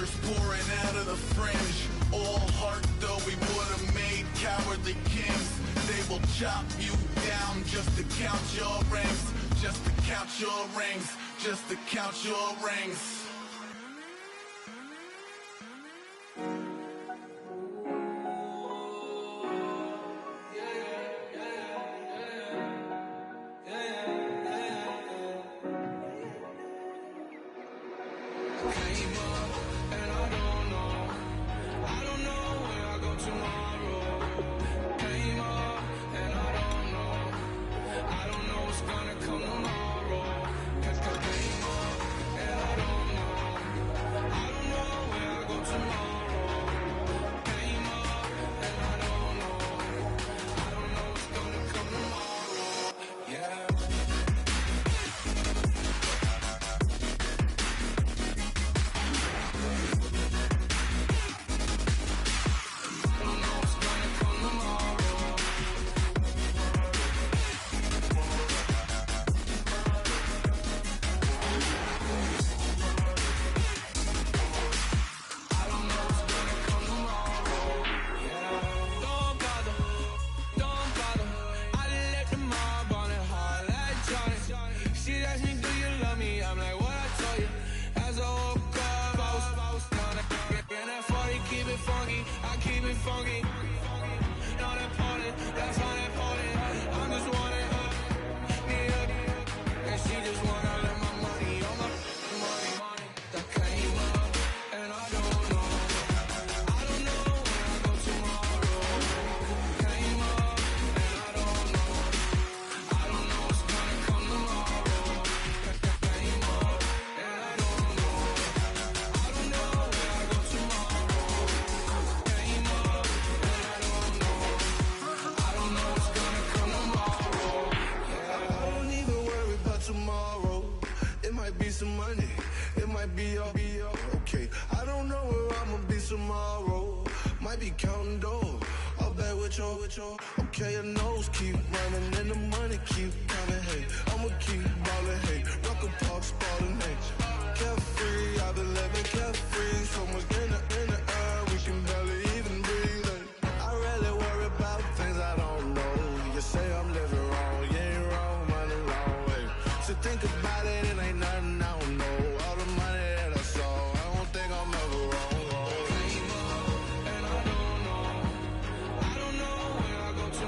tears pouring out of the fringe. All heart though we would've made cowardly kings. They will chop you down just to count your rings. Just to count your rings. Just to count your rings. Okay, your nose keep running and the money keep coming. Hey, I'ma keep ballin'. Hey, Rucker Park, Spalding. Hey, carefree, I've been living carefree. So much in the air, we can barely even breathe. Hey, I really worry about things I don't know. You say I'm living wrong, you ain't wrong, money long way. So think about it, it ain't nothing I don't know. All the money that I saw, I don't think I'm ever wrong. Tomorrow.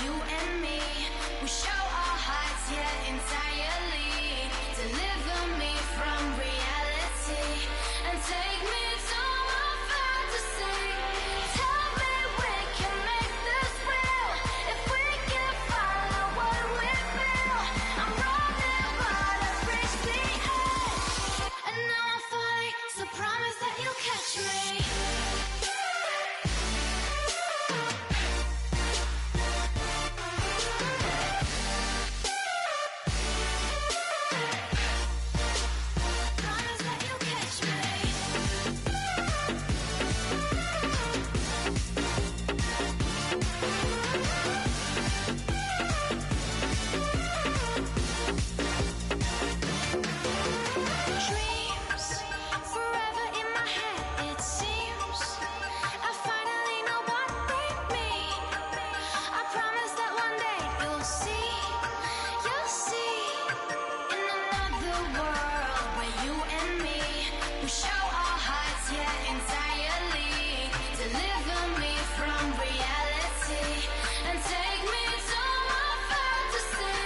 you and me, we show our hearts, yeah, entirely. Deliver me from reality and take me to my fantasy. Tell me we can make this real if we can follow what we feel. I'm running, but I've reached the edge, and now I'm falling, so promise that you'll catch me. Promise that you'll catch me. Dreams forever in my head, it seems. I finally know what they mean. I promise that one day you'll see. In another world where you and me, we show our hearts, yeah, entirely. Deliver me from reality and take me to my fantasy.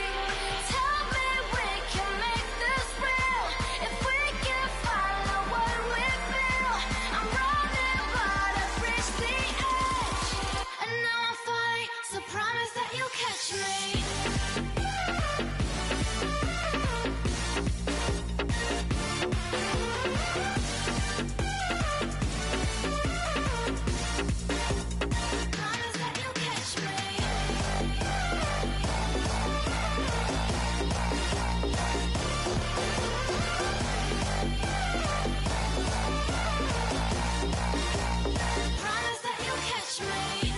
Tell me we can make this real if we can follow what we feel. I'm running, but I've reached the edge, and now I'm falling, so promise that you'll catch me. Promise that you'll catch me. Promise that you'll catch me.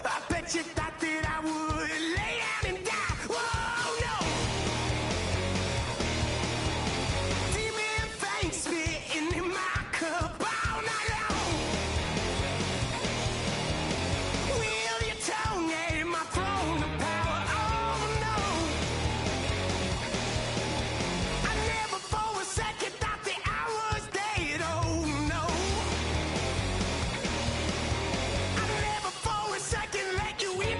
I bet you thought that I would lay down and die. Whoa, no. Demon fangs spitting in my cup all night long. Will your tongue at my throne of power? Oh, no. I never for a second thought that I was dead. Oh, no. I never for a second let you in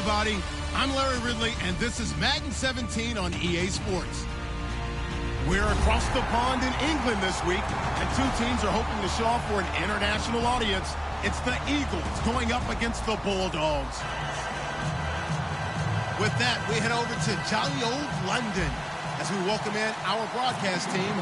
everybody. I'm Larry Ridley, and this is Madden 17 on EA Sports. We're across the pond in England this week, and two teams are hoping to show off for an international audience. It's the Eagles going up against the Bulldogs. With that, we head over to jolly old London as we welcome in our broadcast team,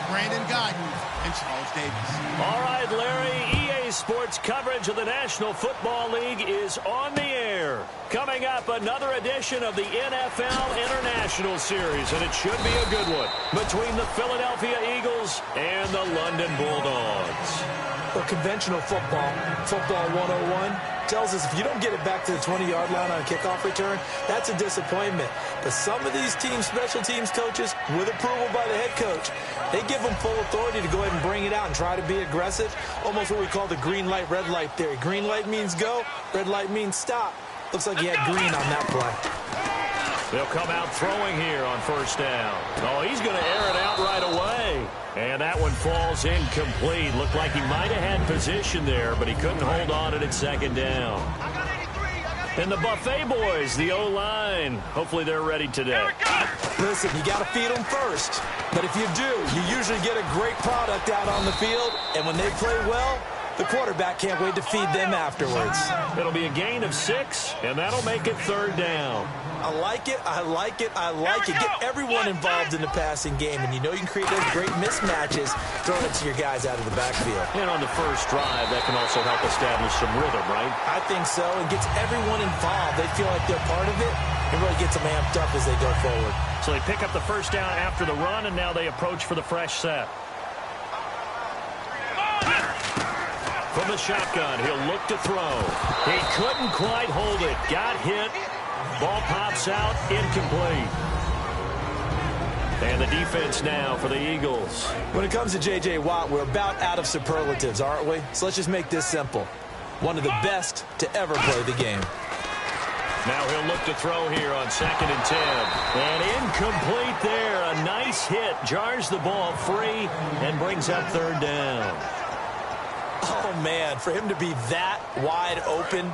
Brandon Guyton and Charles Davis. All right, Larry, EA Sports coverage of the National Football League is on the air. Coming up, another edition of the NFL International Series, and it should be a good one, between the Philadelphia Eagles and the London Bulldogs. Well, conventional football 101, tells us if you don't get it back to the 20-yard line on a kickoff return, that's a disappointment. But some of these teams, special teams coaches, with approval by the head coach, they give them full authority to go ahead and bring it out and try to be aggressive, almost what we call the green light, red light theory. Green light means go, red light means stop. Looks like he had green on that play. They'll come out throwing here on first down. Oh, he's going to air it out right away. And that one falls incomplete. Looked like he might have had position there, but he couldn't hold on it at second down. And the Buffet boys, the O-line, hopefully they're ready today. Listen, you got to feed them first. But if you do, you usually get a great product out on the field. And when they play well, the quarterback can't wait to feed them afterwards. It'll be a gain of 6, and that'll make it third down. I like it, I like it, I like it. Get everyone involved in the passing game, and you know you can create those great mismatches throwing it to your guys out of the backfield. And on the first drive, that can also help establish some rhythm, right? I think so, and gets everyone involved. They feel like they're part of it, and really gets them amped up as they go forward. So they pick up the first down after the run, and now they approach for the fresh set. From the shotgun, he'll look to throw. He couldn't quite hold it. Got hit. Ball pops out, incomplete. And the defense now for the Eagles. When it comes to J.J. Watt, we're about out of superlatives, aren't we? So let's just make this simple. One of the best to ever play the game. Now he'll look to throw here on 2nd and 10. And incomplete there. A nice hit. Jars the ball free and brings up third down. Oh, man, for him to be that wide open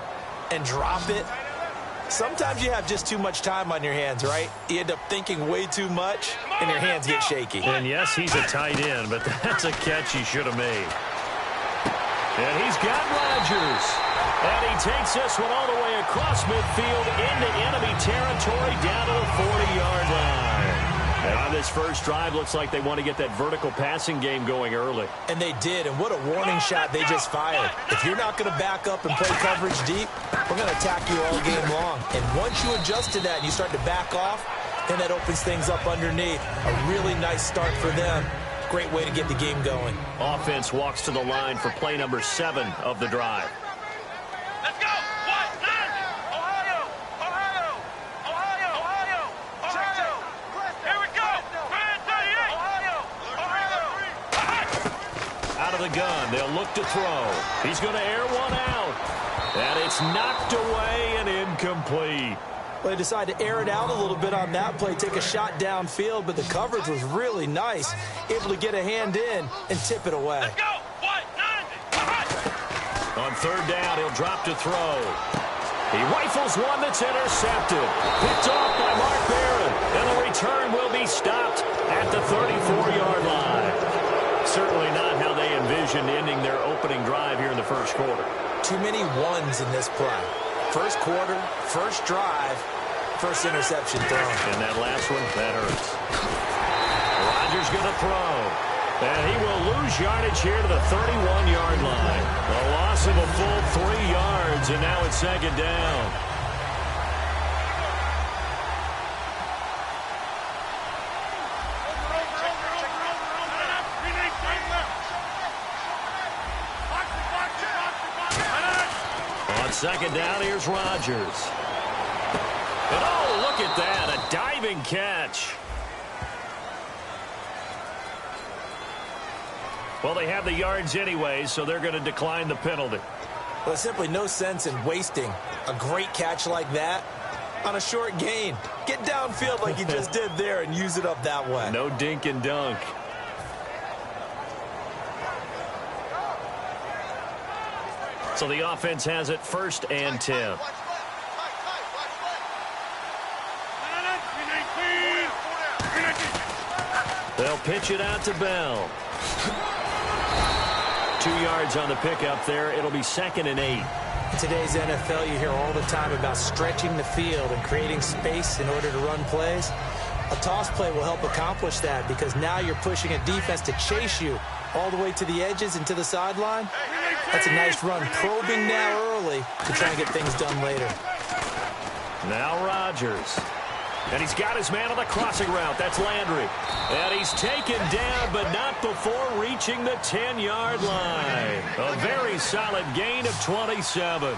and drop it. Sometimes you have just too much time on your hands, right? You end up thinking way too much, and your hands get shaky. And yes, he's a tight end, but that's a catch he should have made. And he's got Rodgers. And he takes this one all the way across midfield into enemy territory down to the 40-yard line. And on this first drive, looks like they want to get that vertical passing game going early. And they did, and what a warning shot they just fired. If you're not going to back up and play coverage deep, we're going to attack you all game long. And once you adjust to that and you start to back off, then that opens things up underneath. A really nice start for them. Great way to get the game going. Offense walks to the line for play number 7 of the drive. Let's go! Ohio! Ohio! Ohio! Ohio! Ohio! Here we go! 38! Ohio! Out of the gun, they'll look to throw. He's going to air one out. And it's knocked away and incomplete. Well, they decided to air it out a little bit on that play, take a shot downfield, but the coverage was really nice. Able to get a hand in and tip it away. Let's go! On third down, he'll drop to throw. He rifles one that's intercepted. Picked off by Mark Barron. And the return will be stopped at the 34-yard line. Certainly not how they envisioned ending their opening drive here in the first quarter. Too many ones in this play. First quarter, first drive, first interception thrown. And that last one, that hurts. Rodgers going to throw. And he will lose yardage here to the 31-yard line. A loss of a full 3 yards, and now it's second down. On second down, here's Rodgers. And oh, look at that, a diving catch. Well, they have the yards anyway, so they're going to decline the penalty. Well, there's simply no sense in wasting a great catch like that on a short gain. Get downfield like you just did there and use it up that way. No dink and dunk. So the offense has it 1st and 10. They'll pitch it out to Bell. 2 yards on the pickup there. It'll be 2nd and 8. In today's NFL, you hear all the time about stretching the field and creating space in order to run plays. A toss play will help accomplish that because now you're pushing a defense to chase you all the way to the edges and to the sideline. That's a nice run, probing now early to try and get things done later. Now Rodgers. And he's got his man on the crossing route. That's Landry. And he's taken down, but not before reaching the 10-yard line. A very solid gain of 27.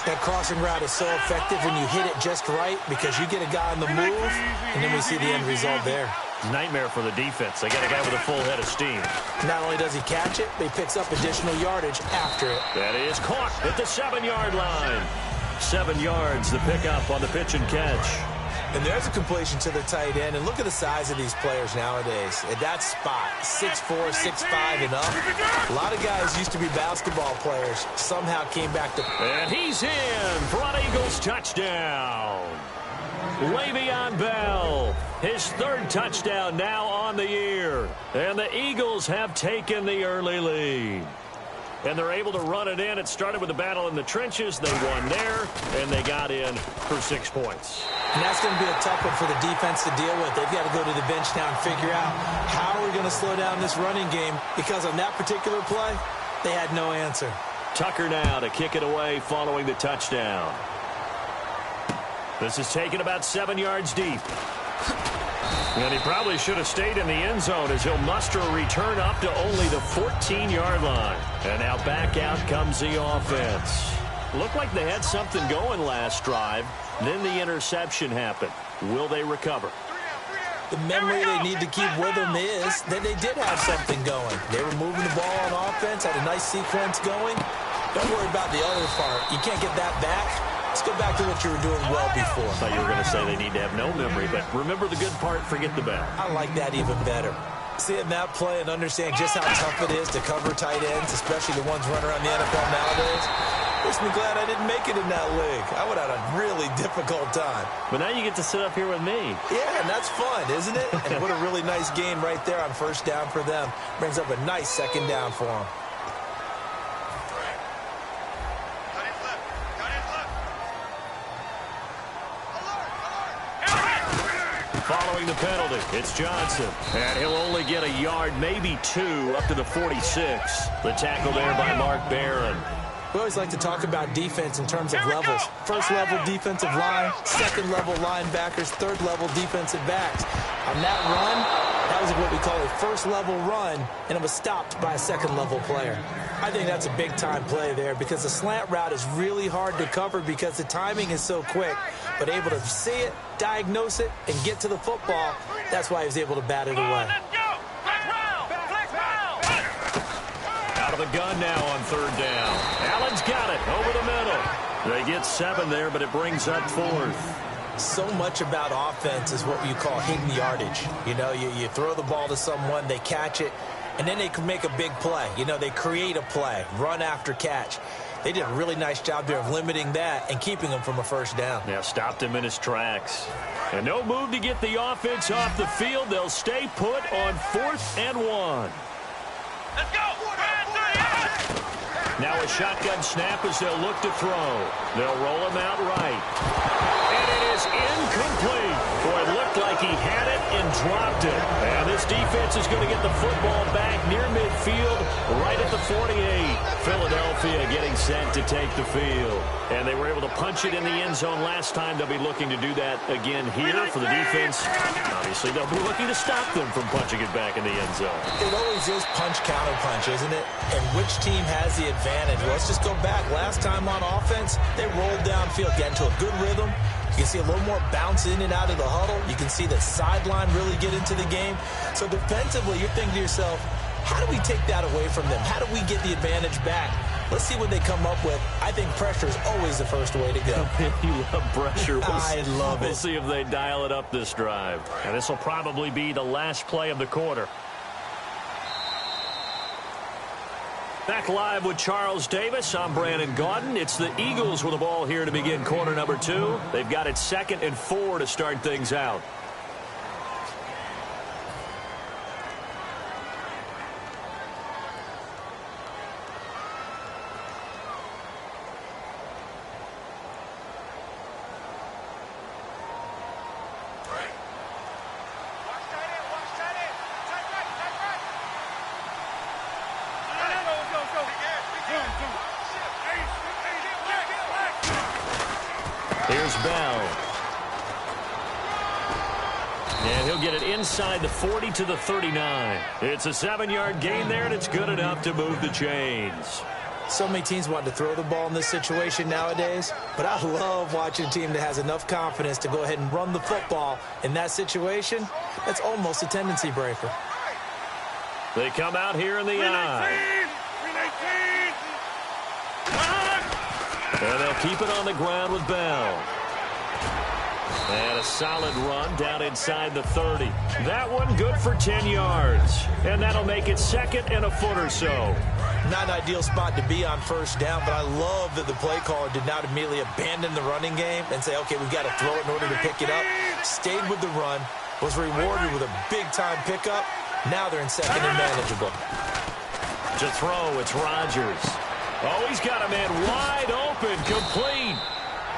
That crossing route is so effective when you hit it just right because you get a guy on the move, and then we see the end result there. Nightmare for the defense. They got a guy with a full head of steam. Not only does he catch it, but he picks up additional yardage after it. That is caught at the 7-yard line. 7 yards, the pickup on the pitch and catch. And there's a completion to the tight end. And look at the size of these players nowadays. At that spot, 6'4", 6'5", and up. A lot of guys used to be basketball players. Somehow came back to... And he's in for an Eagles touchdown. Le'Veon Bell, his 3rd touchdown now on the year. And the Eagles have taken the early lead. And they're able to run it in. It started with a battle in the trenches. They won there, and they got in for 6 points. And that's going to be a tough one for the defense to deal with. They've got to go to the bench now and figure out how are we going to slow down this running game, because on that particular play, they had no answer. Tucker now to kick it away following the touchdown. This is taken about 7 yards deep. And he probably should have stayed in the end zone as he'll muster a return up to only the 14-yard line. And now back out comes the offense. Looked like they had something going last drive. Then the interception happened. Will they recover? The memory they need to keep with them is that they did have something going. They were moving the ball on offense, had a nice sequence going. Don't worry about the other part. You can't get that back. Let's go back to what you were doing well before. I thought you were going to say they need to have no memory, but remember the good part, forget the bad. I like that even better. Seeing that play and understand just how tough it is to cover tight ends, especially the ones running around the NFL nowadays, makes me glad I didn't make it in that league. I would have had a really difficult time. But now you get to sit up here with me. Yeah, and that's fun, isn't it? And what a really nice game right there on 1st down for them. Brings up a nice 2nd down for them. Following the penalty, it's Johnson. And he'll only get a yard, maybe 2, up to the 46. The tackle there by Mark Barron. We always like to talk about defense in terms of levels. 1st level defensive line, 2nd level linebackers, 3rd level defensive backs. On that run, that was what we call a 1st level run, and it was stopped by a 2nd level player. I think that's a big time play there because the slant route is really hard to cover because the timing is so quick. But able to see it, diagnose it, and get to the football, that's why he was able to bat it away. Out of the gun now on 3rd down. Allen's got it over the middle. They get 7 there, but it brings up 4th. So much about offense is what you call hidden yardage. You know, you throw the ball to someone, they catch it, and then they can make a big play. You know, they create a play, run after catch. They did a really nice job there of limiting that and keeping him from a 1st down. Yeah, stopped him in his tracks. And no move to get the offense off the field. They'll stay put on 4th and 1. Let's go! Now a shotgun snap as they'll look to throw. They'll roll him out right. And it is incomplete. Boy, it looked like he had it and dropped it. And this defense is going to get the football back near midfield, right at the 48. Philadelphia getting set to take the field. And they were able to punch it in the end zone last time. They'll be looking to do that again here for the defense. Obviously, they'll be looking to stop them from punching it back in the end zone. It always is punch, counter punch, isn't it? And which team has the advantage? Well, let's just go back. Last time on offense, they rolled downfield, get into a good rhythm. You can see a little more bounce in and out of the huddle. You can see the sideline really get into the game. So defensively, you're thinking to yourself, how do we take that away from them? How do we get the advantage back? Let's see what they come up with. I think pressure is always the first way to go. You love pressure. I love it. We'll see if they dial it up this drive. And this will probably be the last play of the quarter. Back live with Charles Davis. I'm Brandon Gaudin. It's the Eagles with the ball here to begin quarter number 2. They've got it 2nd and 4 to start things out. Here's Bell. And he'll get it inside the 40 to the 39. It's a 7-yard gain there, and it's good enough to move the chains. So many teams want to throw the ball in this situation nowadays, but I love watching a team that has enough confidence to go ahead and run the football in that situation. That's almost a tendency breaker. They come out here in the I. And they'll keep it on the ground with Bell. And a solid run down inside the 30. That one good for 10 yards. And that'll make it second and a foot or so. Not an ideal spot to be on first down, but I love that the play caller did not immediately abandon the running game and say, okay, we've got to throw it in order to pick it up. Stayed with the run, was rewarded with a big-time pickup. Now they're in second and manageable. To throw, it's Rodgers. Oh, he's got a man wide open, complete.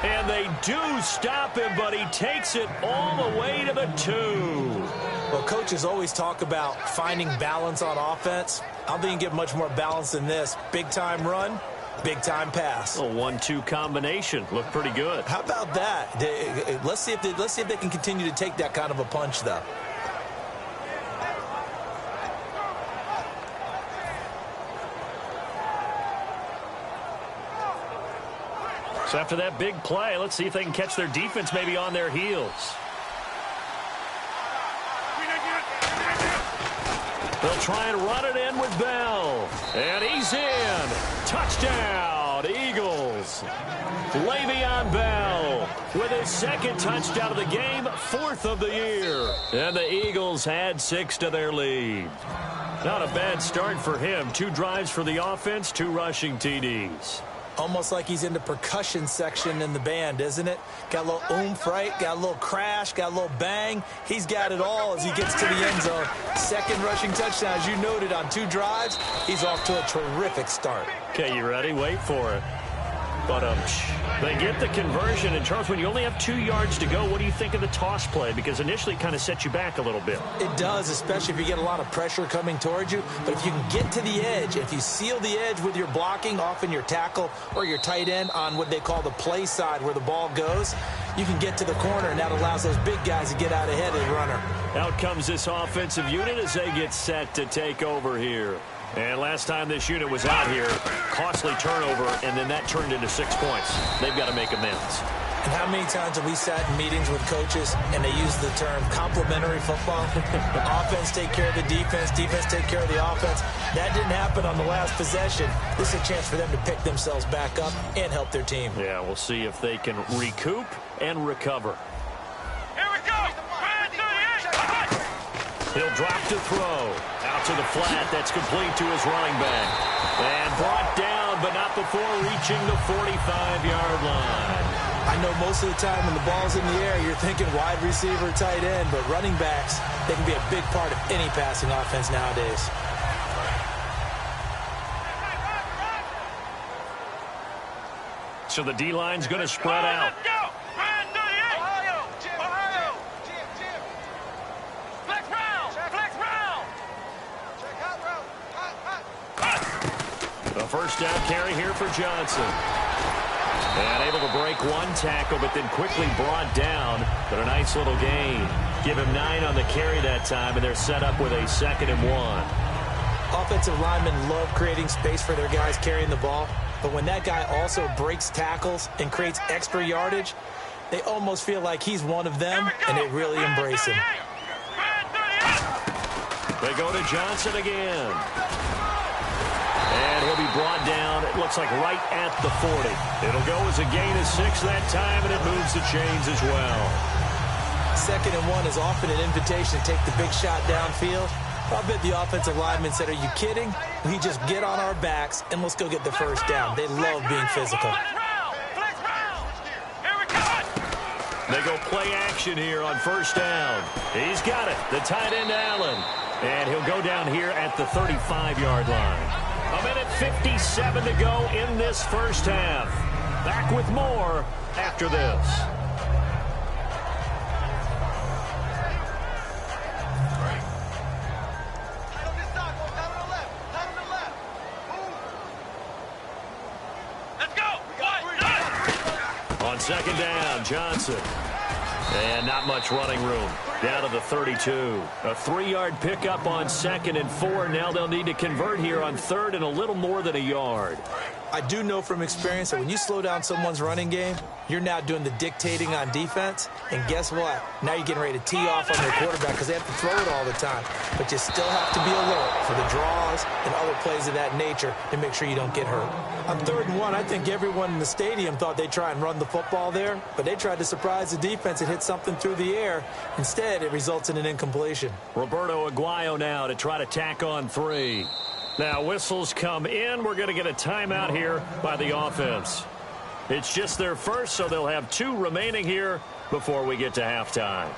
And they do stop him, but he takes it all the way to the 2. Well, coaches always talk about finding balance on offense. I don't think you can get much more balance than this. Big-time run, big-time pass. A 1-2 combination. Looked pretty good. How about that? Let's see if they can continue to take that kind of a punch, though. So after that big play, let's see if they can catch their defense maybe on their heels. They'll try and run it in with Bell. And he's in. Touchdown, Eagles. Le'Veon Bell with his second touchdown of the game, 4th of the year. And the Eagles add 6 to their lead. Not a bad start for him. 2 drives for the offense, 2 rushing TDs. Almost like he's in the percussion section in the band, isn't it? Got a little oomph, right? Got a little crash, got a little bang. He's got it all as he gets to the end zone. Second rushing touchdown, as you noted, on 2 drives. He's off to a terrific start. Okay, you ready? Wait for it. But they get the conversion. And, Charles, when you only have 2 yards to go, what do you think of the toss play? Because initially it kind of sets you back a little bit. It does, especially if you get a lot of pressure coming towards you. But if you can get to the edge, if you seal the edge with your blocking, often your tackle or your tight end on what they call the play side where the ball goes, you can get to the corner, and that allows those big guys to get out ahead of the runner. Out comes this offensive unit as they get set to take over here. And last time this unit was out here, costly turnover, and then that turned into 6 points. They've got to make amends. And how many times have we sat in meetings with coaches and they use the term complementary football? Offense take care of the defense, defense take care of the offense. That didn't happen on the last possession. This is a chance for them to pick themselves back up and help their team. Yeah, we'll see if they can recoup and recover. Here we go! He'll drop to throw. Out to the flat. That's complete to his running back. And brought down, but not before reaching the 45-yard line. I know most of the time when the ball's in the air, you're thinking wide receiver, tight end, but running backs, they can be a big part of any passing offense nowadays. So the D-line's going to spread out. Let's go! Ohio! Flex round! Flex round! A first down carry here for Johnson. And able to break 1 tackle, but then quickly brought down. But a nice little gain. Give him 9 on the carry that time, and they're set up with a 2nd and 1. Offensive linemen love creating space for their guys carrying the ball. But when that guy also breaks tackles and creates extra yardage, they almost feel like he's one of them, and they really embrace him. They go to Johnson again. And he'll be brought down, it looks like right at the 40. It'll go as a gain of 6 that time, and it moves the chains as well. 2nd and 1 is often an invitation to take the big shot downfield. I bet the offensive lineman said, are you kidding? We just get on our backs, and let's go get the first down. They love being physical. They go play action here on first down. He's got it. The tight end, Allen. And he'll go down here at the 35-yard line. 1:57 to go in this first half. Back with more after this. On 2nd Second down, Johnson. And not much running room. Down to the 32. A 3-yard pickup on 2nd and 4. Now they'll need to convert here on 3rd and a little more than a yard. I do know from experience that when you slow down someone's running game, you're now doing the dictating on defense. And guess what? Now you're getting ready to tee off on their quarterback because they have to throw it all the time. But you still have to be alert for the draws and other plays of that nature to make sure you don't get hurt. On 3rd and 1, I think everyone in the stadium thought they'd try and run the football there, but they tried to surprise the defense and hit something through the air. Instead, it results in an incompletion. Roberto Aguayo now to try to tack on 3. Now whistles come in. We're going to get a timeout here by the offense. It's just their first, so they'll have 2 remaining here before we get to halftime.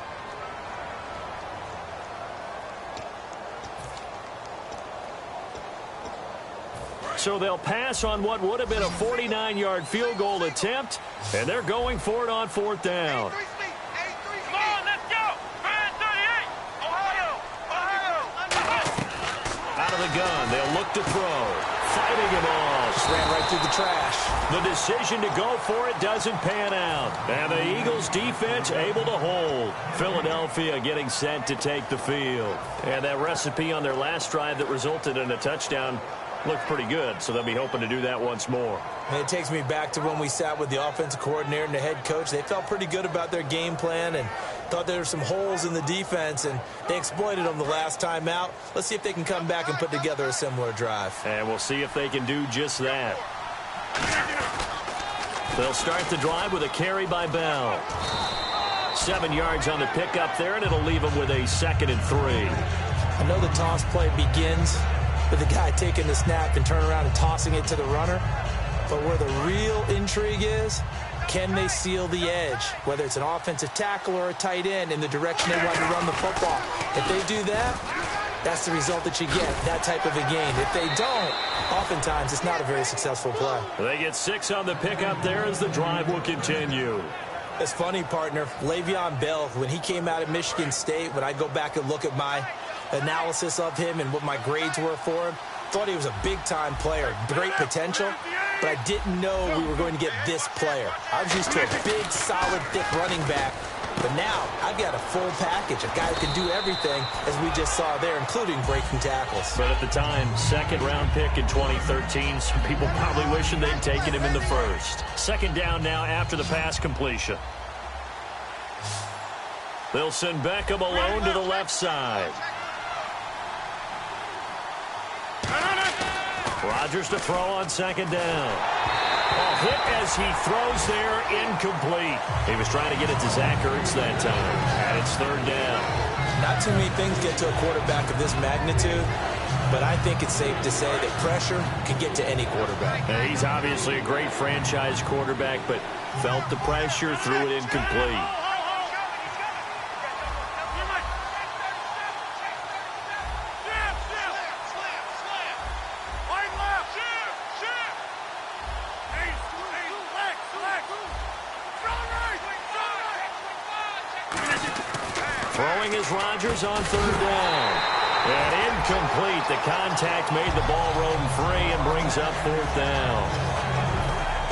So they'll pass on what would have been a 49-yard field goal attempt, and they're going for it on 4th down. Come on, let's go. Man 38. Ohio. Out of the gun, they'll look to throw. Fighting him off. Just ran right through the trash. The decision to go for it doesn't pan out. And the Eagles defense able to hold. Philadelphia getting set to take the field. And that recipe on their last drive that resulted in a touchdown looked pretty good, so they'll be hoping to do that once more. And it takes me back to when we sat with the offensive coordinator and the head coach. They felt pretty good about their game plan and thought there were some holes in the defense, and they exploited them the last time out. Let's see if they can come back and put together a similar drive. And we'll see if they can do just that. They'll start the drive with a carry by Bell. 7 yards on the pickup there, and it'll leave them with a 2nd and 3. I know the toss play begins with the guy taking the snap and turn around and tossing it to the runner. But where the real intrigue is, can they seal the edge, whether it's an offensive tackle or a tight end, in the direction they want to run the football? If they do that, that's the result that you get, that type of a game. If they don't, oftentimes it's not a very successful play. They get 6 on the pickup there as the drive will continue. It's funny, partner. Le'Veon Bell, when he came out of Michigan State, when I go back and look at my analysis of him and what my grades were for him, thought he was a big-time player, great potential, but I didn't know we were going to get this player. I was used to a big, solid, thick running back, but now I've got a full package, a guy who can do everything, as we just saw there, including breaking tackles. But at the time, 2nd-round pick in 2013, some people probably wishing they'd taken him in the 1st. 2nd down now after the pass completion. They'll send Beckham alone to the left side. Rodgers to throw on 2nd down. A hit as he throws there, incomplete. He was trying to get it to Zach Ertz that time. And it's 3rd down. Not too many things get to a quarterback of this magnitude, but I think it's safe to say that pressure can get to any quarterback. He's obviously a great franchise quarterback, but felt the pressure, threw it incomplete. Throwing is Rodgers on 3rd down. And incomplete. The contact made the ball roam free and brings up 4th down.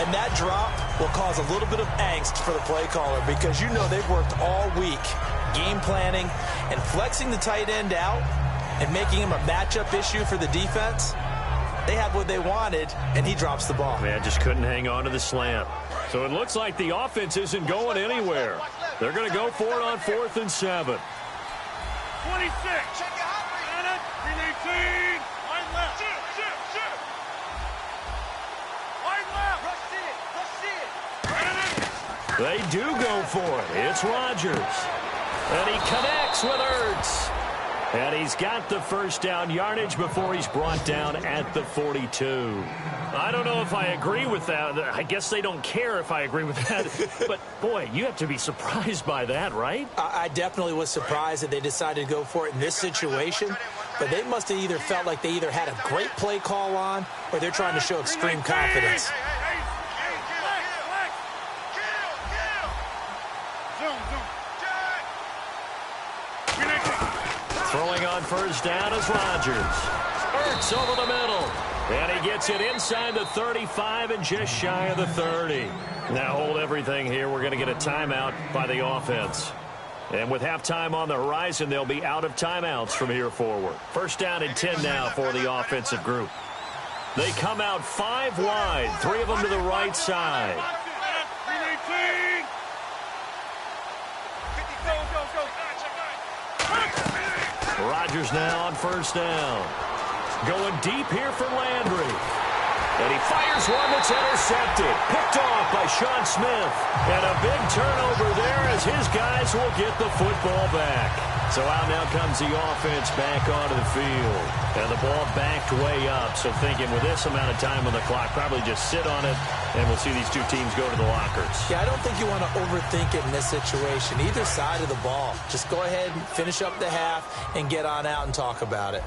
And that drop will cause a little bit of angst for the play caller because you know they've worked all week game planning and flexing the tight end out and making him a matchup issue for the defense. They had what they wanted, and he drops the ball. Man, just couldn't hang on to the slant. So it looks like the offense isn't going anywhere. They're going to go for it on 4th and 7. 26. 318. Line left. Line left. They do go for it. It's Rodgers. And he connects with Ertz. And he's got the 1st down yardage before he's brought down at the 42. I don't know if I agree with that. I guess they don't care if I agree with that. But, boy, you have to be surprised by that, right? I definitely was surprised that they decided to go for it in this situation. But they must have either felt like they either had a great play call on or they're trying to show extreme confidence. Throwing on 1st down is Rodgers. Ertz over the middle. And he gets it inside the 35 and just shy of the 30. Now hold everything here. We're going to get a timeout by the offense. And with halftime on the horizon, they'll be out of timeouts from here forward. First down and 10 now for the offensive group. They come out 5 wide, 3 of them to the right side. Rodgers now on first down. Going deep here for Landry. And he fires one that's intercepted. Picked off by Sean Smith. And a big turnover there as his guys will get the football back. So out now comes the offense back onto the field. And the ball backed way up. So thinking with this amount of time on the clock, probably just sit on it, and we'll see these two teams go to the lockers. Yeah, I don't think you want to overthink it in this situation. Either side of the ball. Just go ahead and finish up the half and get on out and talk about it.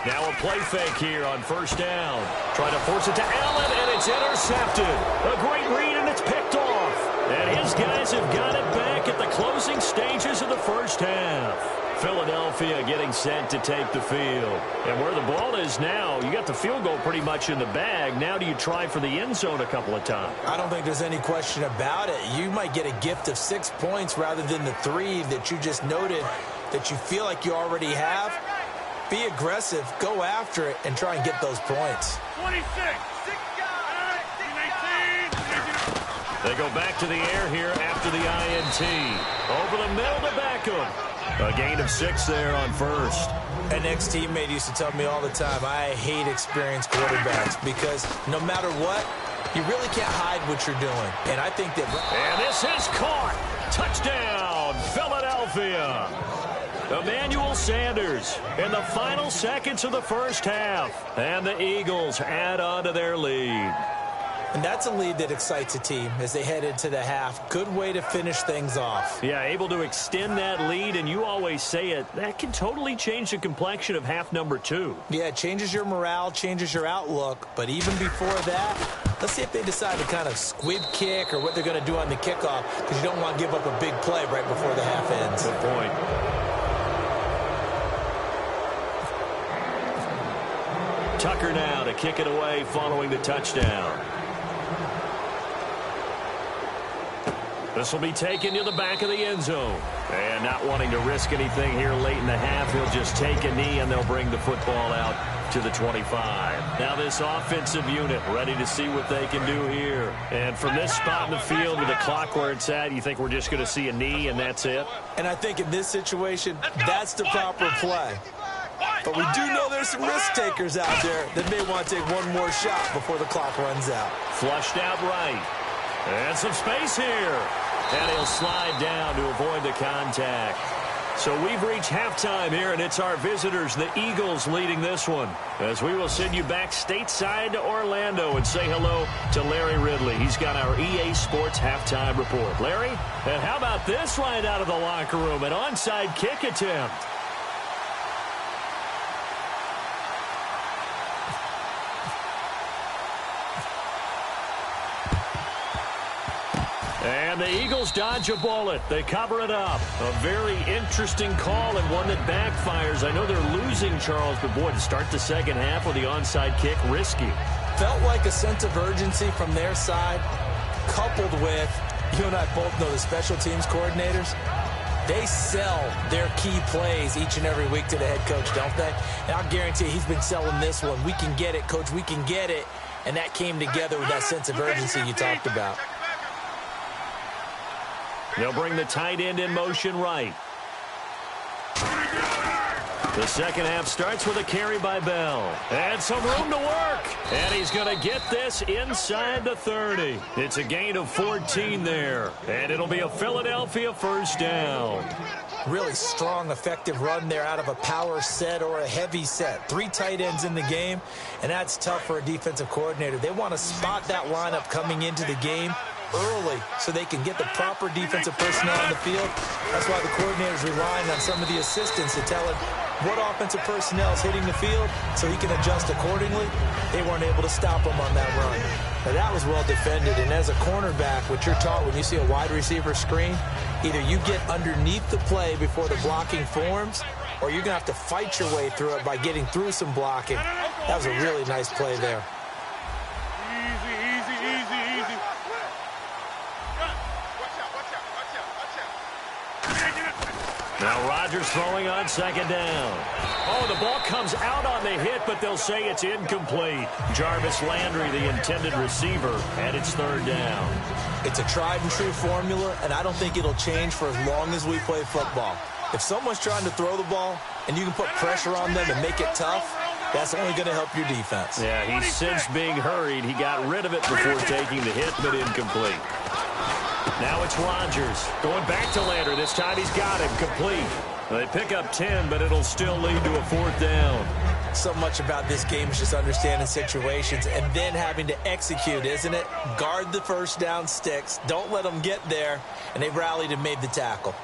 Now a play fake here on first down. Trying to force it to Allen, and it's intercepted. A great read, and it's picked off. And his guys have got it back at the closing stages of the first half. Philadelphia getting set to take the field. And where the ball is now, you got the field goal pretty much in the bag. Now do you try for the end zone a couple of times? I don't think there's any question about it. You might get a gift of 6 points rather than the 3 that you just noted that you feel like you already have. Be aggressive, go after it, and try and get those points. 26. They go back to the air here after the INT. Over the middle to Beckham. A gain of 6 there on first. An ex-teammate used to tell me all the time, I hate experienced quarterbacks because no matter what, you really can't hide what you're doing. And I think that... And this is caught. Touchdown, Philadelphia. Emmanuel Sanders in the final seconds of the first half. And the Eagles add on to their lead. And that's a lead that excites a team as they head into the half. Good way to finish things off. Yeah, able to extend that lead, and you always say it, that can totally change the complexion of half number 2. Yeah, it changes your morale, changes your outlook. But even before that, let's see if they decide to kind of squib kick or what they're going to do on the kickoff, because you don't want to give up a big play right before the half ends. Good point. Tucker now to kick it away following the touchdown. This will be taken to the back of the end zone. And not wanting to risk anything here late in the half, he'll just take a knee and they'll bring the football out to the 25. Now this offensive unit ready to see what they can do here. And from this spot in the field with the clock where it's at, you think we're just going to see a knee and that's it? And I think in this situation, that's the proper play. But we do know there's some risk takers out there that may want to take one more shot before the clock runs out. Flushed out right. And some space here. And he'll slide down to avoid the contact. So we've reached halftime here, and it's our visitors, the Eagles, leading this one. As we will send you back stateside to Orlando and say hello to Larry Ridley. He's got our EA Sports halftime report. Larry, and how about this right out of the locker room? An onside kick attempt. And the Eagles dodge a bullet. They cover it up. A very interesting call and one that backfires. I know they're losing, Charles, but boy, to start the second half with the onside kick, risky. Felt like a sense of urgency from their side, coupled with, you and I both know the special teams coordinators, they sell their key plays each and every week to the head coach, don't they? And I'll guarantee he's been selling this one. We can get it, coach, we can get it. And that came together with that sense of urgency you talked about. They'll bring the tight end in motion right. The second half starts with a carry by Bell. And some room to work. And he's going to get this inside the 30. It's a gain of 14 there. And it'll be a Philadelphia first down. Really strong, effective run there out of a power set or a heavy set. 3 tight ends in the game, and that's tough for a defensive coordinator. They want to spot that lineup coming into the game early so they can get the proper defensive personnel on the field. That's why the coordinator's relying on some of the assistants to tell him what offensive personnel is hitting the field so he can adjust accordingly. They weren't able to stop him on that run. Now, that was well defended, and as a cornerback, what you're taught when you see a wide receiver screen, either you get underneath the play before the blocking forms, or you're going to have to fight your way through it by getting through some blocking. That was a really nice play there. Now Rodgers throwing on second down. Oh, the ball comes out on the hit, but they'll say it's incomplete. Jarvis Landry, the intended receiver, and it's third down. It's a tried-and-true formula, and I don't think it'll change for as long as we play football. If someone's trying to throw the ball and you can put pressure on them and make it tough, that's only going to help your defense. Yeah, he's since being hurried. He got rid of it before taking the hit, but incomplete. Now it's Rodgers going back to Landry. This time he's got him complete. They pick up 10, but it'll still lead to a fourth down. So much about this game is just understanding situations and then having to execute, isn't it? Guard the first down sticks. Don't let them get there. And they rallied and made the tackle.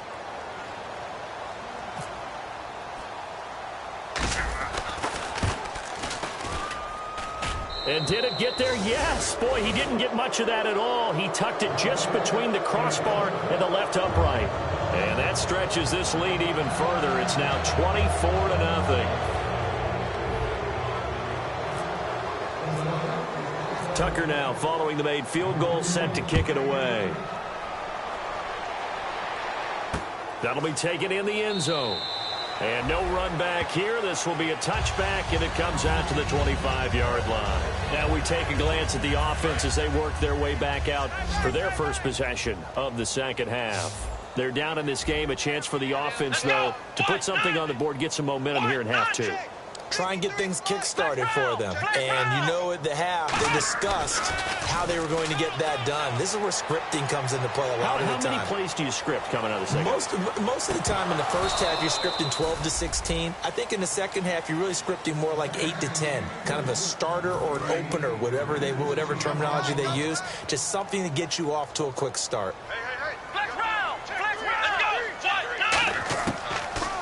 And did it get there? Yes. Boy, he didn't get much of that at all. He tucked it just between the crossbar and the left upright. And that stretches this lead even further. It's now 24-0. Tucker now following the made field goal, set to kick it away. That'll be taken in the end zone. And no run back here. This will be a touchback, and it comes out to the 25-yard line. Now we take a glance at the offense as they work their way back out for their first possession of the second half. They're down in this game. A chance for the offense, though, to put something on the board, get some momentum here in half two. Try and get things kick-started for them. And you know at the half, they discussed how they were going to get that done. This is where scripting comes into play a lot of the time. How many plays do you script coming out of the second half? Most of the time in the first half, you're scripting 12 to 16. I think in the second half, you're really scripting more like 8 to 10. Kind of a starter or an opener, whatever terminology they use. Just something to get you off to a quick start.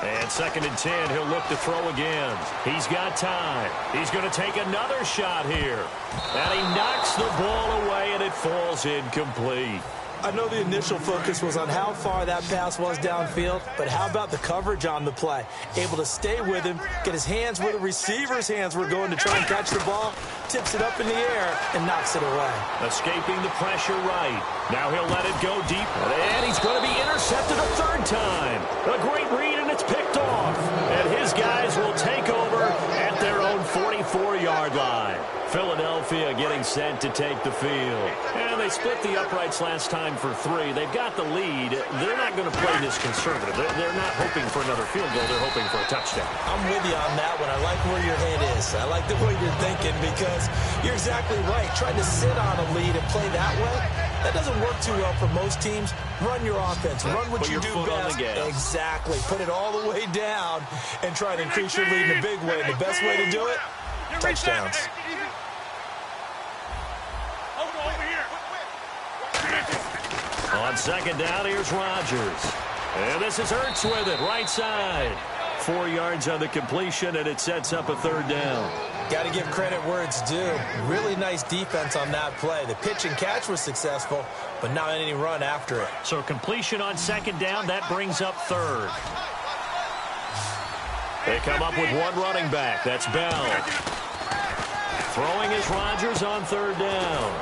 And second and 10, he'll look to throw again. He's got time. He's going to take another shot here. And he knocks the ball away, and it falls incomplete. I know the initial focus was on how far that pass was downfield, but how about the coverage on the play? Able to stay with him, get his hands where the receiver's hands were going to try and catch the ball, tips it up in the air, and knocks it away. Escaping the pressure right. Now he'll let it go deep, and he's going to be intercepted a third time. A great read, and it's picked off. And his guys will take over at their own 44-yard line. Philadelphia getting set to take the field. And they split the uprights last time for 3. They've got the lead. They're not going to play this conservative. They're not hoping for another field goal. They're hoping for a touchdown. I'm with you on that one. I like where your head is. I like the way you're thinking because you're exactly right. Trying to sit on a lead and play that way, that doesn't work too well for most teams. Run your offense. Run what you do best. Exactly. Put it all the way down and try to increase your lead in a big way. The best way to do it, touchdowns. On second down, here's Rodgers. And this is Ertz with it, right side. 4 yards on the completion, and it sets up a third down. Got to give credit where it's due. Really nice defense on that play. The pitch and catch was successful, but not any run after it. So completion on second down, that brings up third. They come up with one running back. That's Bell. Throwing is Rodgers on third down.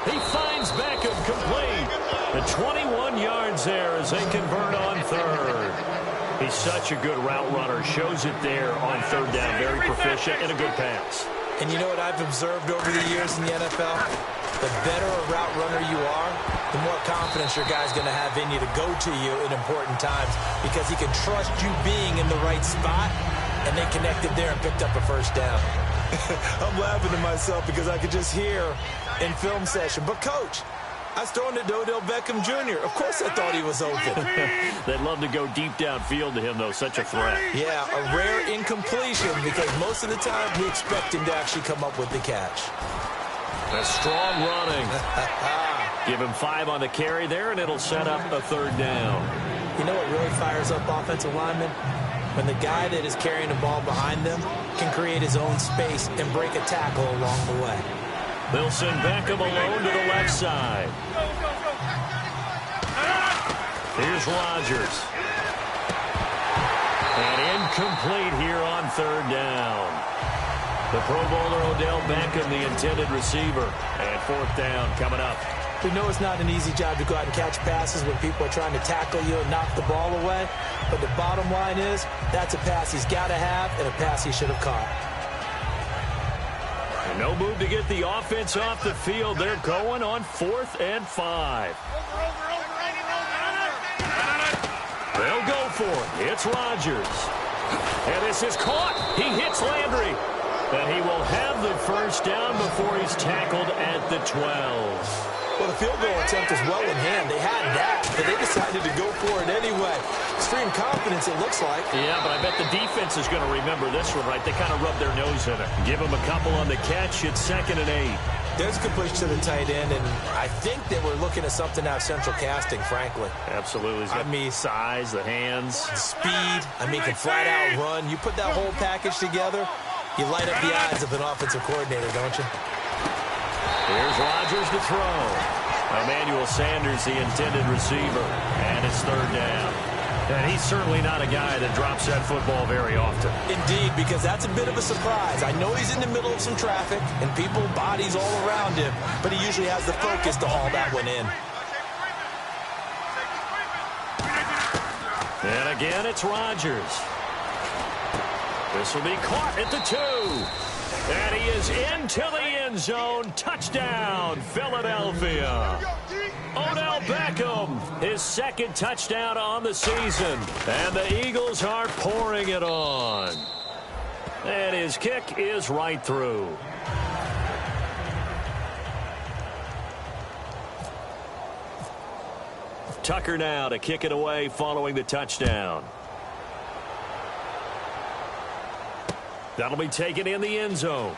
He finds Beckham complete. The 21 yards there as they convert on third. He's such a good route runner. Shows it there on third down. Very proficient and a good pass. And you know what I've observed over the years in the NFL? The better a route runner you are, the more confidence your guy's going to have in you to go to you in important times because he can trust you being in the right spot, and they connected there and picked up a first down. I'm laughing to myself because I could just hear in film session, but Coach, I was throwing it to Odell Beckham Jr. Of course I thought he was open. They'd love to go deep downfield to him, though. Such a threat. Yeah, a rare incompletion because most of the time we expect him to actually come up with the catch. A strong running. Give him 5 on the carry there, and it'll set up a third down. You know what really fires up offensive linemen? When the guy that is carrying the ball behind them can create his own space and break a tackle along the way. They'll send Beckham alone to the left side. Here's Rodgers. And incomplete here on third down. The Pro Bowler Odell Beckham, the intended receiver. And fourth down coming up. We know it's not an easy job to go out and catch passes when people are trying to tackle you and knock the ball away. But the bottom line is, that's a pass he's got to have and a pass he should have caught. And no move to get the offense off the field. They're going on 4th and 5. They'll go for it. It's Rodgers. And this is caught. He hits Landry. And he will have the first down before he's tackled at the 12. Well, the field goal attempt is well in hand. They had that, but they decided to go for it anyway. Extreme confidence, it looks like. Yeah, but I bet the defense is going to remember this one, right? They kind of rub their nose in it. Give them a couple on the catch. It's 2nd and 8. There's a completion to the tight end, and I think that we're looking at something out of central casting, frankly. Absolutely. He's got size, the hands. Speed. I mean, can flat out run. You put that whole package together, you light up the eyes of an offensive coordinator, don't you? Here's Rodgers to throw. Emmanuel Sanders, the intended receiver, and it's 3rd down. And he's certainly not a guy that drops that football very often. Indeed, because that's a bit of a surprise. I know he's in the middle of some traffic and people, bodies all around him, but he usually has the focus to haul that one in. And again, it's Rodgers. This will be caught at the 2. And he is into the end zone. Touchdown, Philadelphia. Odell Beckham, his 2nd touchdown on the season. And the Eagles are pouring it on. And his kick is right through. Tucker now to kick it away following the touchdown. That'll be taken in the end zone.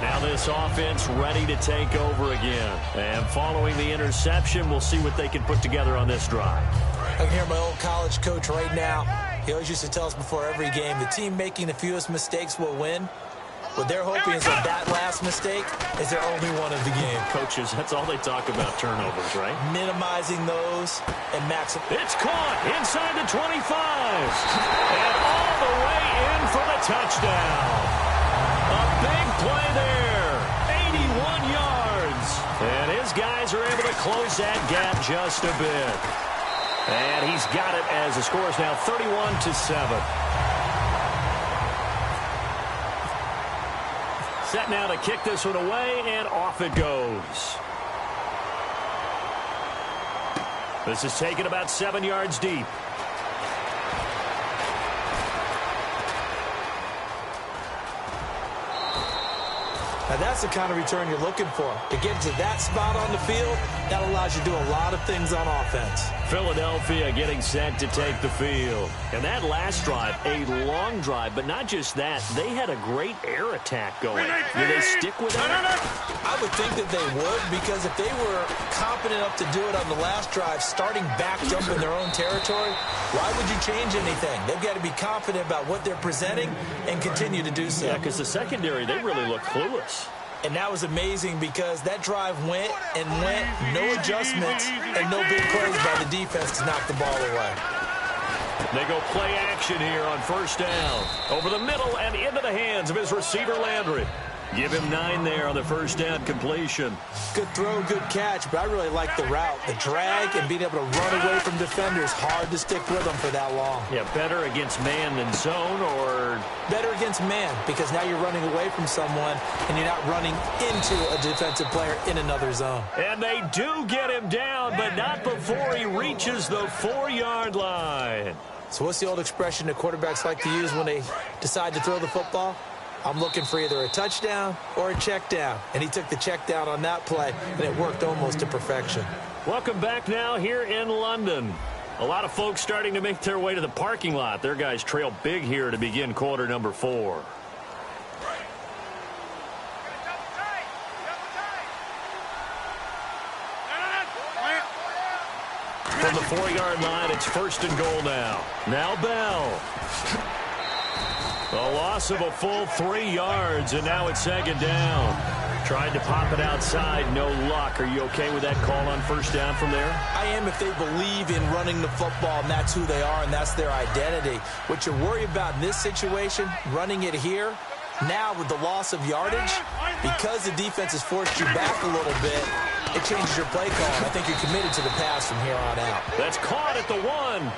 Now this offense ready to take over again. And following the interception, we'll see what they can put together on this drive. I can hear my old college coach right now. He always used to tell us before every game, the team making the fewest mistakes will win. What they're hoping is that last mistake is their only one of the game. Coaches, that's all they talk about, turnovers, right? Minimizing those and maximizing. It's caught inside the 25. And all the way in for the touchdown. A big play there. 81 yards. And his guys are able to close that gap just a bit. And he's got it as the score is now 31-7. Set now to kick this one away, and off it goes. This is taken about 7 yards deep. Now that's the kind of return you're looking for. To get to that spot on the field, that allows you to do a lot of things on offense. Philadelphia getting set to take the field. And that last drive, a long drive, but not just that. They had a great air attack going. Will they stick with that? I would think that they would, because if they were confident enough to do it on the last drive, starting back jump in their own territory, why would you change anything? They've got to be confident about what they're presenting and continue to do so. Yeah, because the secondary, they really look clueless. And that was amazing because that drive went and went, no adjustments, and no big plays by the defense to knock the ball away. They go play action here on 1st down. Over the middle and into the hands of his receiver, Landry. Give him 9 there on the 1st down completion. Good throw, good catch, but I really like the route. The drag and being able to run away from defenders, hard to stick with them for that long. Yeah, better against man than zone, or? Better against man, because now you're running away from someone and you're not running into a defensive player in another zone. And they do get him down, but not before he reaches the 4-yard line. So what's the old expression that quarterbacks like to use when they decide to throw the football? I'm looking for either a touchdown or a check down. And he took the check down on that play, and it worked almost to perfection. Welcome back now here in London. A lot of folks starting to make their way to the parking lot. Their guys trail big here to begin quarter number 4. From the 4-yard line, it's 1st and goal now. Now Bell. A loss of a full 3 yards, and now it's 2nd down. Tried to pop it outside, no luck. Are you okay with that call on 1st down from there? I am if they believe in running the football, and that's who they are, and that's their identity. What you're worried about in this situation, running it here, Now, with the loss of yardage, because the defense has forced you back a little bit, it changes your play call, and I think you're committed to the pass from here on out. That's caught at the 1.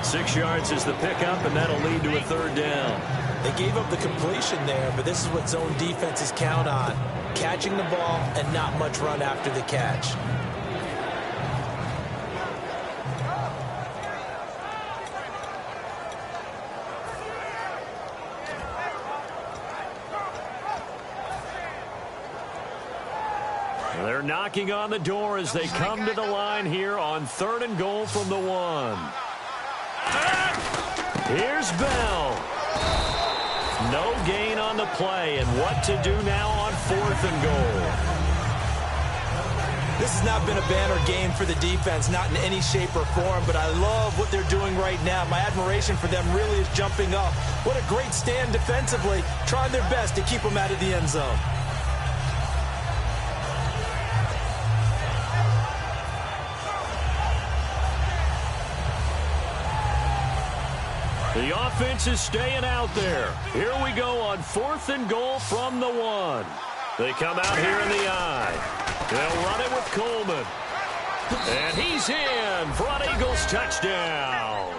6 yards is the pickup, and that'll lead to a 3rd down. They gave up the completion there, but this is what zone defenses count on, catching the ball and not much run after the catch. They're knocking on the door as they come to the line here on 3rd and goal from the 1. Here's Bell. No gain on the play, and what to do now on 4th and goal. This has not been a banner game for the defense, not in any shape or form, but I love what they're doing right now. My admiration for them really is jumping up. What a great stand defensively, trying their best to keep them out of the end zone. The offense is staying out there. Here we go on 4th and goal from the 1. They come out here in the eye. They'll run it with Coleman. And he's in for an Eagles touchdown.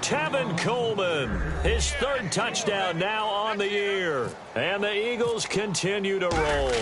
Tevin Coleman, his 3rd touchdown now on the year. And the Eagles continue to roll.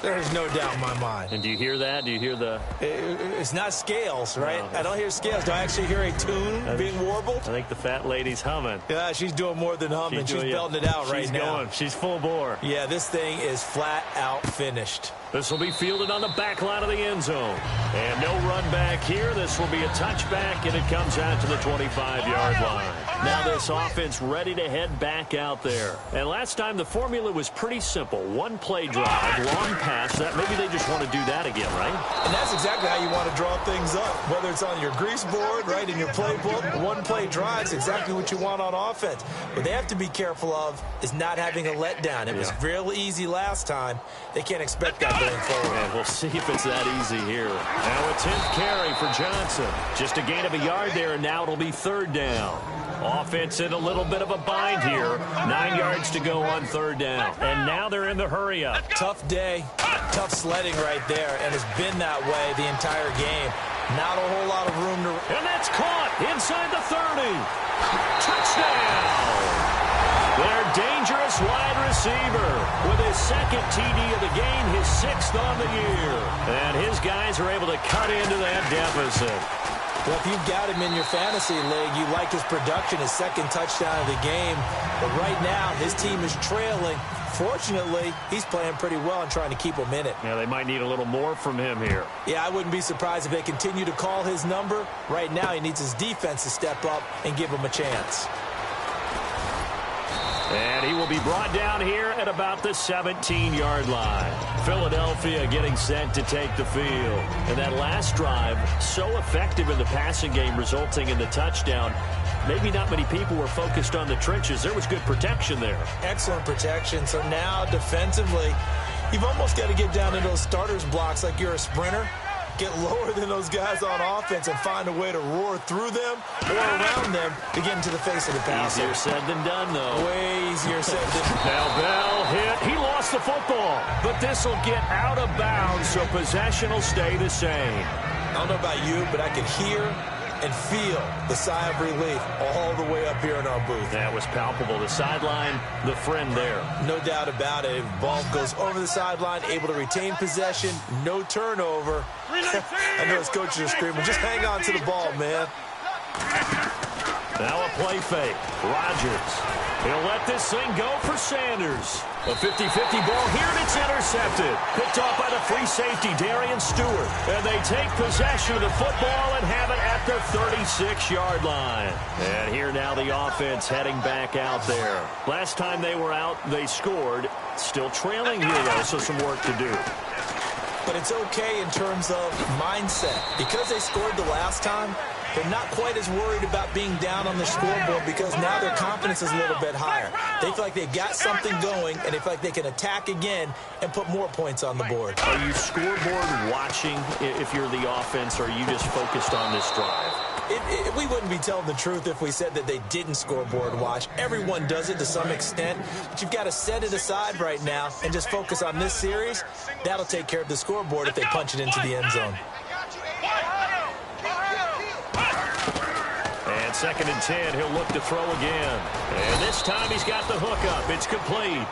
There's no doubt in my mind. And do you hear that? Do you hear the... It's not scales, right? No. I don't hear scales. Do I actually hear a tune being warbled? I think the fat lady's humming. Yeah, she's doing more than humming. She's belting it out right now. She's full bore. Yeah, this thing is flat out finished. This will be fielded on the back line of the end zone. And no run back here. This will be a touchback, and it comes out to the 25-yard line. Now this offense ready to head back out there. And last time the formula was pretty simple. 1 play drive, long pass. That maybe they just want to do that again, right? And that's exactly how you want to draw things up. Whether it's on your grease board, right, in your playbook, 1 play drive is exactly what you want on offense. What they have to be careful of is not having a letdown. It was real easy last time. They can't expect that going forward. And we'll see if it's that easy here. Now a 10th carry for Johnson. Just a gain of a yard there, and now it'll be 3rd down. Offense in a little bit of a bind here. 9 yards to go on 3rd down. And now they're in the hurry up. Tough day, tough sledding right there, and it's been that way the entire game. Not a whole lot of room to... And that's caught inside the 30. Touchdown! Their dangerous wide receiver with his 2nd TD of the game, his 6th on the year. And his guys are able to cut into that deficit. Well, if you've got him in your fantasy league, you like his production, his 2nd touchdown of the game. But right now, his team is trailing. Fortunately, he's playing pretty well and trying to keep them in it. Yeah, they might need a little more from him here. Yeah, I wouldn't be surprised if they continue to call his number. Right now, he needs his defense to step up and give him a chance. And he will be brought down here at about the 17-yard line. Philadelphia getting set to take the field. And that last drive, so effective in the passing game, resulting in the touchdown. Maybe not many people were focused on the trenches. There was good protection there. Excellent protection. So now, defensively, you've almost got to get down to those starters blocks like you're a sprinter. Get lower than those guys on offense and find a way to roar through them or around them to get into the face of the passer. Easier said than done, though. Way easier said than done. Now Bell hit. He lost the football, but this will get out of bounds, so possession will stay the same. I don't know about you, but I could hear and feel the sigh of relief all the way up here in our booth. That was palpable. The sideline, the friend there. No doubt about it. Ball goes over the sideline, able to retain possession, no turnover. I know his coaches are screaming, just hang on to the ball, man. Now a play fake. Rodgers. He'll let this thing go for Sanders. A 50-50 ball here, and it's intercepted. Picked off by the free safety, Darian Stewart. And they take possession of the football and have it at the 36-yard line. And here now the offense heading back out there. Last time they were out, they scored. Still trailing here, though, so some work to do. But it's okay in terms of mindset. Because they scored the last time, they're not quite as worried about being down on the scoreboard because now their confidence is a little bit higher. They feel like they've got something going, and they feel like they can attack again and put more points on the board. Are you scoreboard watching if you're the offense, or are you just focused on this drive? We wouldn't be telling the truth if we said that they didn't scoreboard watch. Everyone does it to some extent, but you've got to set it aside right now and just focus on this series. That'll take care of the scoreboard if they punch it into the end zone. And 2nd and 10, he'll look to throw again. And this time he's got the hook up. It's complete.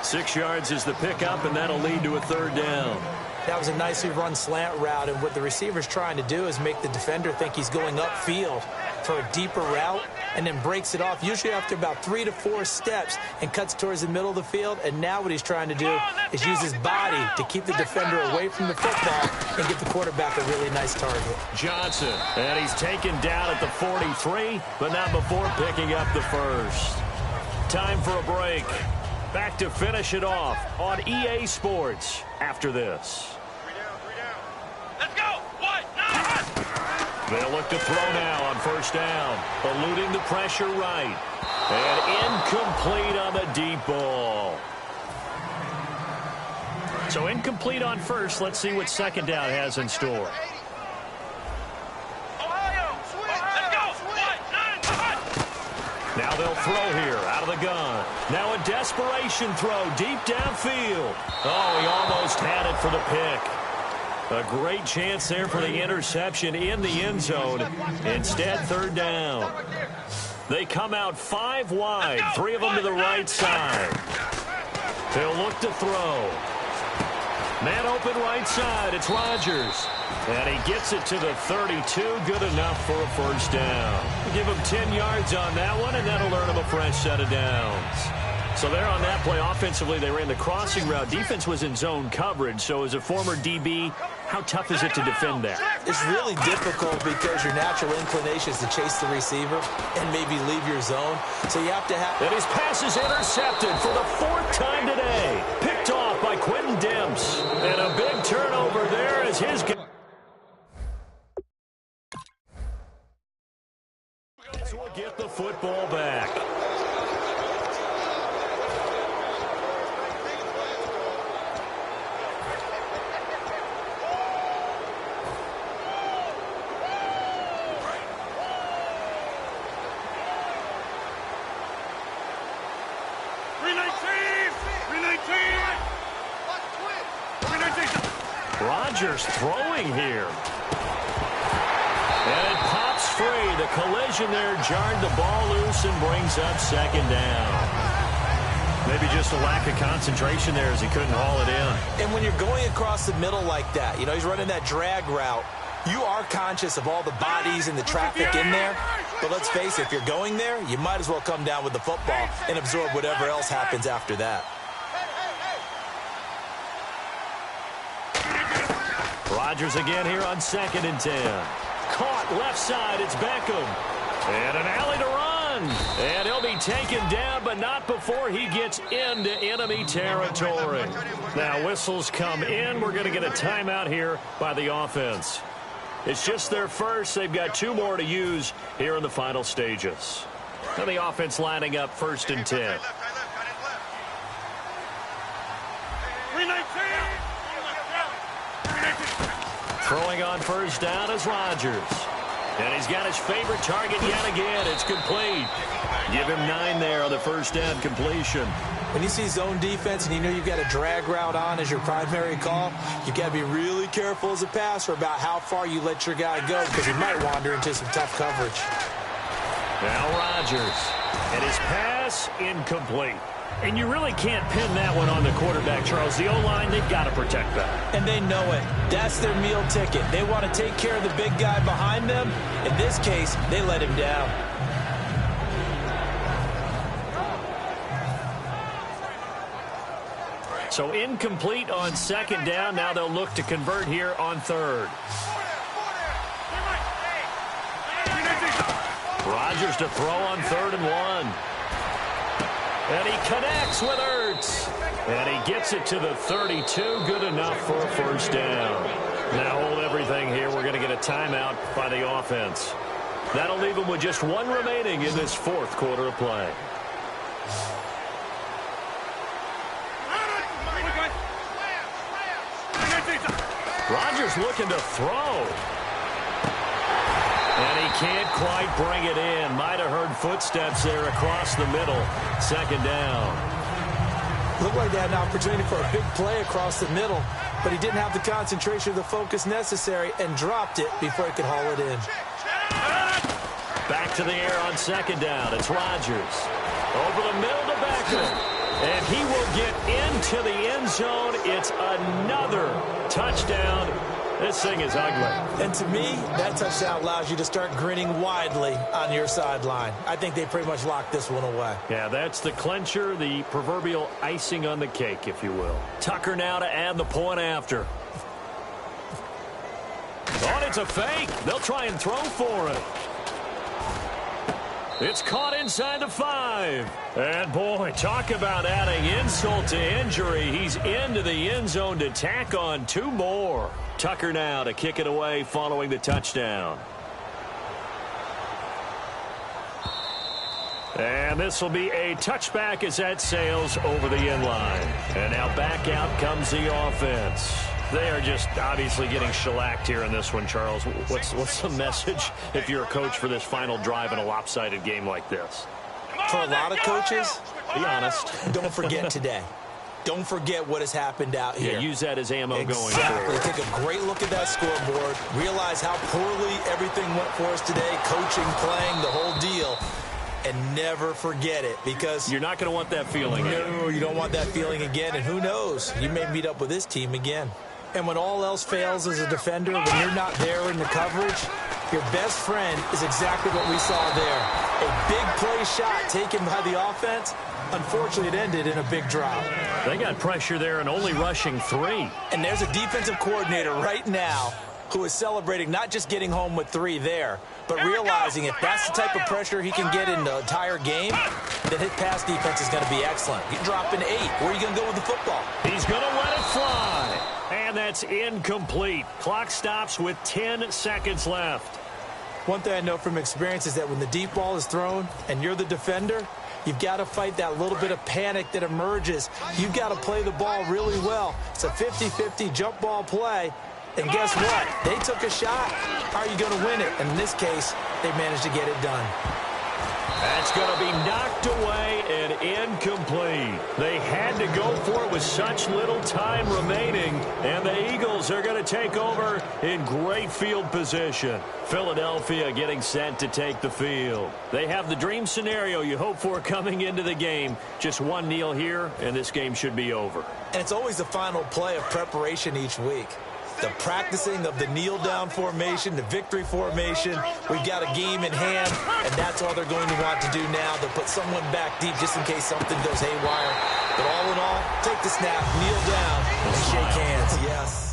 6 yards is the pickup, and that'll lead to a 3rd down. That was a nicely run slant route, and what the receiver's trying to do is make the defender think he's going upfield for a deeper route and then breaks it off, usually after about 3 to 4 steps, and cuts towards the middle of the field. And now what he's trying to do is use his body to keep the defender away from the football and give the quarterback a really nice target. Johnson, and he's taken down at the 43, but not before picking up the first. Time for a break. Back to finish it off on EA Sports after this. Let's go. What? They'll look to throw now on 1st down. Eluding the pressure right. And incomplete on the deep ball. So incomplete on 1st. Let's see what 2nd down has in store. Now they'll throw here out of the gun. Now a desperation throw deep downfield. Oh, he almost had it for the pick. A great chance there for the interception in the end zone. Instead, 3rd down. They come out 5 wide, 3 of them to the right side. They'll look to throw. Man open right side. It's Rodgers. And he gets it to the 32. Good enough for a 1st down. We'll give him 10 yards on that one, and that'll earn him a fresh set of downs. So there on that play, offensively, they ran the crossing route. Defense was in zone coverage. So as a former DB, how tough is it to defend that? It's really difficult because your natural inclination is to chase the receiver and maybe leave your zone. So you have to have... And his pass is intercepted for the 4th time today. Picked off by Quentin Demps. And a big turnover there as his... So we'll get the football back. Rodgers throwing here. And it pops free. The collision there jarred the ball loose and brings up 2nd down. Maybe just a lack of concentration there as he couldn't haul it in. And when you're going across the middle like that, you know, he's running that drag route, you are conscious of all the bodies and the traffic in there. But let's face it, if you're going there, you might as well come down with the football and absorb whatever else happens after that. Rodgers again here on 2nd and 10. Caught left side. It's Beckham. And an alley to run. And he'll be taken down, but not before he gets into enemy territory. Now whistles come in. We're going to get a timeout here by the offense. It's just their first. They've got 2 more to use here in the final stages. And the offense lining up 1st and 10. Throwing on 1st down is Rodgers. And he's got his favorite target yet again. It's complete. Give him 9 there on the 1st down completion. When you see zone defense and you know you've got a drag route on as your primary call, you've got to be really careful as a passer about how far you let your guy go because he might wander into some tough coverage. Now Rodgers. And his pass incomplete. And you really can't pin that one on the quarterback, Charles. The O-line, they've got to protect that. And they know it. That's their meal ticket. They want to take care of the big guy behind them. In this case, they let him down. So incomplete on 2nd down. Now they'll look to convert here on 3rd. Rodgers to throw on 3rd and 1. And he connects with Ertz. And he gets it to the 32. Good enough for a 1st down. Now hold everything here. We're going to get a timeout by the offense. That'll leave them with just 1 remaining in this 4th quarter of play. Rodgers looking to throw. And he can't quite bring it in. Might have heard footsteps there across the middle. Second down. Looked like they had an opportunity for a big play across the middle, but he didn't have the concentration or the focus necessary and dropped it before he could haul it in. Back to the air on second down. It's Rodgers. Over the middle to Beckham. And he will get into the end zone. It's another touchdown. This thing is ugly. And to me, that touchdown allows you to start grinning widely on your sideline. I think they pretty much locked this one away. Yeah, that's the clincher, the proverbial icing on the cake, if you will. Tucker now to add the point after. Oh, and it's a fake. They'll try and throw for it. It's caught inside the 5. And, boy, talk about adding insult to injury. He's into the end zone to tack on 2 more. Tucker now to kick it away following the touchdown. And this will be a touchback as that sails over the end line. And now back out comes the offense. They are just obviously getting shellacked here in this one, Charles. What's the message if you're a coach for this final drive in a lopsided game like this? For a lot of coaches, be honest. Don't forget today. Don't forget what has happened out here. Yeah, use that as ammo going Exactly. forward. Take a great look at that scoreboard. Realize how poorly everything went for us today. Coaching, playing, the whole deal. And never forget it, because you're not going to want that feeling again. No, you don't want that feeling again. And who knows? You may meet up with this team again. And when all else fails as a defender, when you're not there in the coverage, your best friend is exactly what we saw there. A big play shot taken by the offense. Unfortunately, it ended in a big drop. They got pressure there and only rushing 3. And there's a defensive coordinator right now who is celebrating not just getting home with 3 there, but realizing if that's the type of pressure he can get in the entire game, then his pass defense is going to be excellent. You're dropping 8. Where are you going to go with the football? He's going to let it fly. And that's incomplete. Clock stops with 10 seconds left. One thing I know from experience is that when the deep ball is thrown and you're the defender, you've got to fight that little bit of panic that emerges. You've got to play the ball really well. It's a 50-50 jump ball play. And guess what? They took a shot. How are you going to win it? And in this case, they managed to get it done. That's going to be knocked away and incomplete. They had to go for it with such little time remaining, and the Eagles are going to take over in great field position. Philadelphia getting set to take the field. They have the dream scenario you hope for coming into the game. Just one kneel here, and this game should be over. And it's always the final play of preparation each week. The practicing of the kneel-down formation, the victory formation. We've got a game in hand, and that's all they're going to want to do now. They'll put someone back deep just in case something goes haywire. But all in all, take the snap, kneel down, and shake hands. Yes.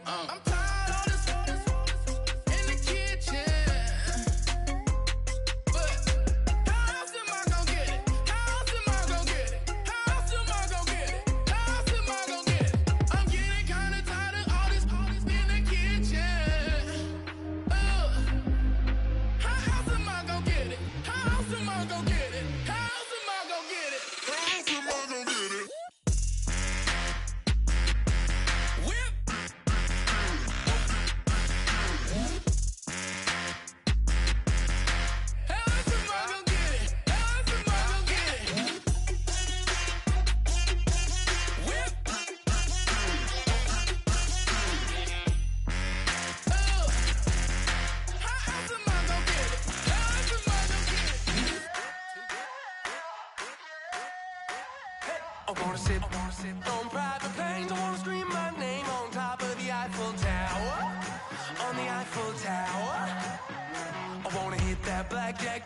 I'm tired of this in the kitchen. But how else am I gonna get it? How else am I gonna get it? How else am I gonna get it? How else am I gonna get it? I'm getting kinda tired of all this in the kitchen. How else am I gonna get it? How else am I gonna get it? How else am I gonna get it? How else am I gonna get it? Whip. How else am I gonna get it? How else am I gonna get it? Whip. How else am I gonna get it? How else am I gonna get it? I wanna sit on private planes. I wanna scream my name on top of the Eiffel Tower. On the Eiffel Tower. I wanna hit that blackjack